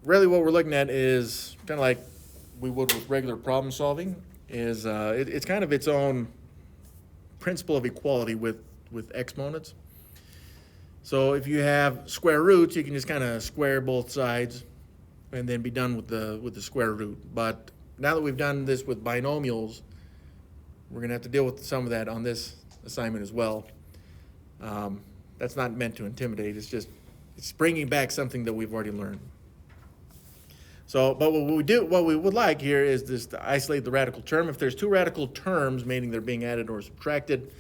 Really what we're looking at is kind of like we would with regular problem solving, is it's kind of its own principle of equality with exponents. So if you have square roots, you can just kind of square both sides and then be done with the square root. But now that we've done this with binomials, we're going to have to deal with some of that on this assignment as well. That's not meant to intimidate. It's bringing back something that we've already learned. So, but what we would like here is just to isolate the radical term. If there's two radical terms, meaning they're being added or subtracted,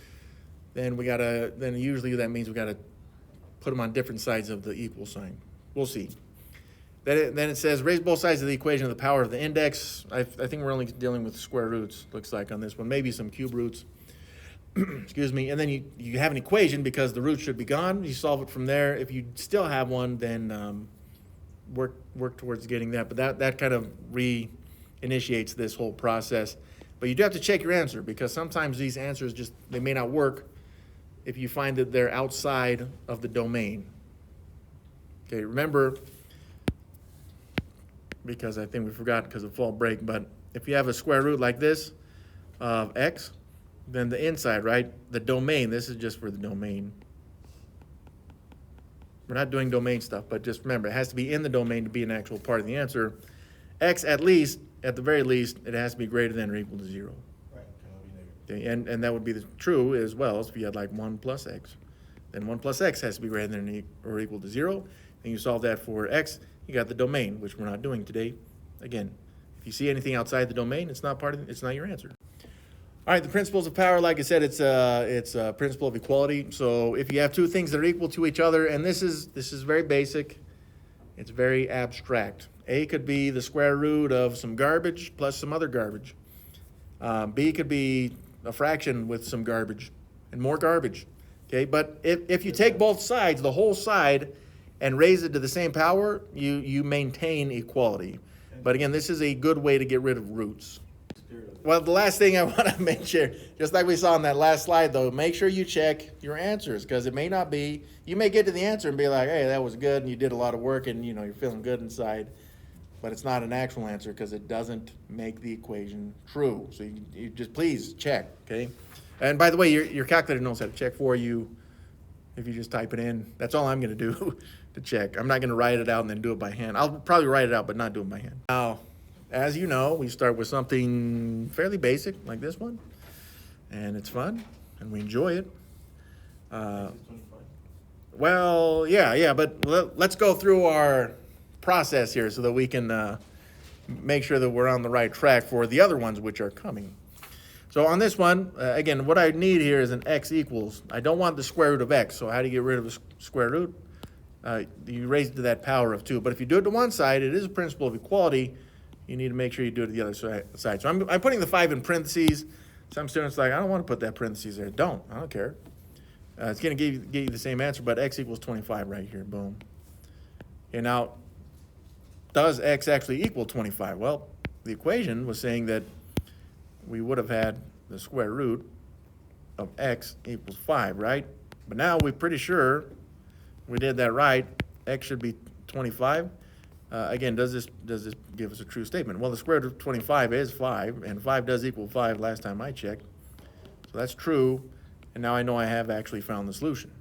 then usually that means we gotta put them on different sides of the equal sign. We'll see. Then it says raise both sides of the equation of the power of the index. I think we're only dealing with square roots, looks like on this one, maybe some cube roots. Excuse me. And then you have an equation because the root should be gone. You solve it from there. If you still have one, then work towards getting that. But that kind of re-initiates this whole process. But you do have to check your answer because sometimes these answers they may not work if you find that they're outside of the domain. Okay, remember, because I think we forgot because of fall break, but if you have a square root like this of x, then the inside, right, the domain, this is just for the domain. We're not doing domain stuff, but just remember, it has to be in the domain to be an actual part of the answer. X, at the very least, it has to be greater than or equal to 0. Right, cannot be negative. Okay, and that would be true as well. So if you had like 1 plus x, then 1 plus x has to be greater than or equal to 0. And you solve that for x, you got the domain, which we're not doing today. Again, if you see anything outside the domain, it's not your answer. All right, the principles of power, like I said, it's a principle of equality. So if you have two things that are equal to each other, and this is very basic, it's very abstract. A could be the square root of some garbage plus some other garbage. B could be a fraction with some garbage and more garbage. Okay, but if you take both sides, the whole side, and raise it to the same power, you maintain equality. But again, this is a good way to get rid of roots. Well, the last thing I want to make sure, just like we saw on that last slide, though, make sure you check your answers because it may not be, you may get to the answer and be like, hey, that was good and you did a lot of work and you're feeling good inside, but it's not an actual answer because it doesn't make the equation true. So you just please check, okay? And by the way, your calculator knows how to check for you if you just type it in. That's all I'm going to do to check. I'm not going to write it out and then do it by hand. I'll probably write it out, but not do it by hand. Now, as you know, we start with something fairly basic like this one, and it's fun, and we enjoy it. Well, yeah, but let's go through our process here so that we can make sure that we're on the right track for the other ones which are coming. So on this one, again, what I need here is an x equals. I don't want the square root of x, so how do you get rid of the square root? You raise it to that power of 2. But if you do it to one side, it is a principle of equality. You need to make sure you do it to the other side. So I'm putting the 5 in parentheses. Some students are like, I don't want to put that parentheses there. I don't care. It's going to give you the same answer, but x equals 25 right here. Boom. Okay, now, does x actually equal 25? Well, the equation was saying that we would have had the square root of x equals 5, right? But now we're pretty sure we did that right. X should be 25. Again, does this give us a true statement? Well, the square root of 25 is 5, and 5 does equal 5 last time I checked. So that's true, and now I know I have actually found the solution.